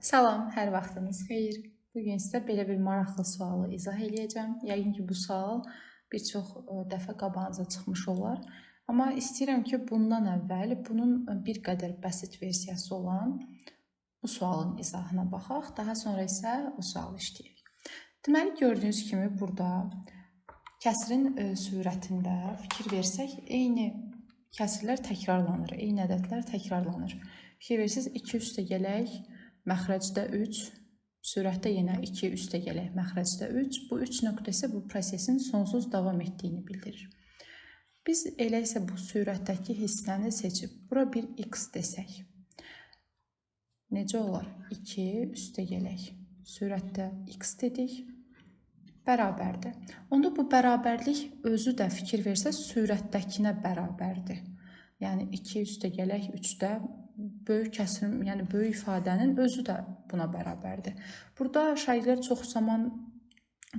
Salam, hər vaxtınız xeyir. Bugün sizə belə bir maraqlı sualı izah eləyəcəm. Yəqin ki, bu sual bir çox dəfə qabağınıza çıxmış olar. Amma istəyirəm ki, bundan əvvəl bunun bir qədər bəsit versiyası olan bu sualın izahına baxaq. Daha sonra isə o sualı işləyək. Deməli, gördüyünüz kimi burada kəsrin surətində fikir versək, eyni kəsirlər təkrarlanır, eyni ədədlər təkrarlanır. Fikir versiniz, 2 üstəgələk məxrəcdə 3, sürətdə yenə 2 üstəgələk məxrəcdə 3. Bu 3 nöqtə isə bu prosesin sonsuz davam etdiyini bildirir. Biz elə isə bu sürətdəki hissəni seçib, bura bir x desək, necə olar? 2 üstəgələk sürətdə x dedik, bərabərdir. Onda bu bərabərlik özü də fikir versə sürətdəkinə bərabərdir. Yəni 2 üstəgələk 3-də böyük kəsirin, yəni böyük ifadənin özü də buna bərabərdir. Burada şagirdlər çox zaman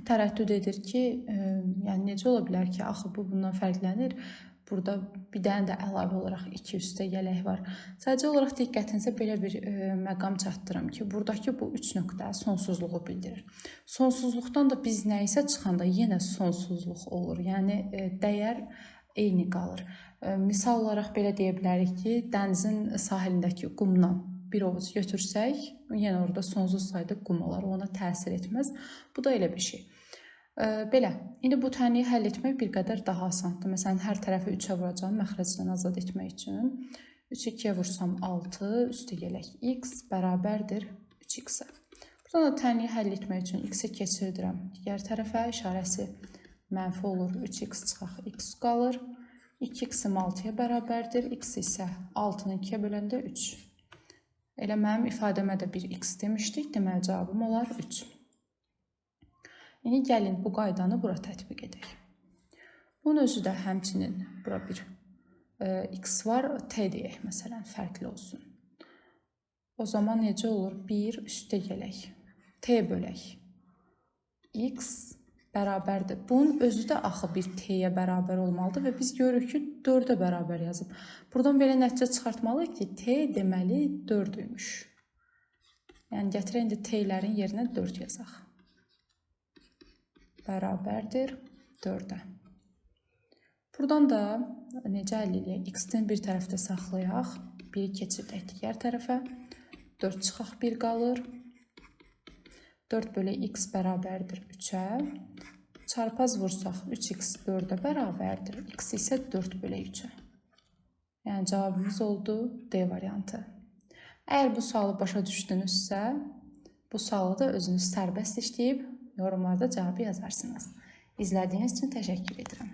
tərəddüd edir ki, yəni necə ola bilər ki, axı bu bundan fərqlənir. Burada bir dənə də əlavə olaraq 2 üstəgələk var. Sadəcə olaraq diqqətinizə belə bir məqam çatdırım ki, buradakı bu 3 nöqtə sonsuzluğu bildirir. Sonsuzluqdan da biz nə isə çıxanda yenə sonsuzluq olur. Yəni dəyər eyni qalır. Misal olaraq belə deyə bilərik ki, dənizin sahilindəki qumdan bir ovuc götürsək, yenə orada sonsuz sayda qum olar, ona təsir etməz. Bu da elə bir şey. Belə, indi bu tənliyi həll etmək bir qədər daha asandır. Məsələn, hər tərəfi 3-ə vuracağım məxrəcdən azad etmək üçün. 3-ü 2-yə vursam 6, üstəgələk x bərabərdir 3x-ə. Buradan da tənliyi həll etmək üçün x-i keçirdirəm digər tərəfə, işarəsi mənfi olur, 3x çıxaq x qalır. 2x-im 6-ya bərabərdir, x isə 6-nı 2-yə böləndə 3. Elə mənim ifadəmə də bir x demişdik, deməli cavabım olar 3. İndi gəlin bu qaydanı bura tətbiq edək. Bunun özü də həmçinin bura bir x var, t deyək məsələn, fərqli olsun. O zaman necə olur? 1 üstəgələk, t bölək, x bərabərdir. Bunun özü də axı bir t-yə bərabər olmalıdır və biz görürük ki, 4-ə bərabər yazıb. Buradan belə nəticə çıxartmalıyıq ki, t deməli 4-üymüş. Yəni, gətirək indi t-lərin yerinə 4 yazaq. Bərabərdir 4-ə. Buradan da necə əldə edək? X-dən bir tərəfdə saxlayaq, 1-i keçirdək digər tərəfə, 4 çıxaq 1 qalır. 4 bölü x bərabərdir 3-ə. Çarpaz vursaq 3x 4-ə bərabərdir. X isə 4 bölü 3-ə. Yəni cavabımız oldu D variantı. Əgər bu sualı başa düşdünüzsə, bu sualı da özünüz sərbəst işləyib yorumlarda cavabı yazarsınız. İzlədiyiniz üçün təşəkkür edirəm.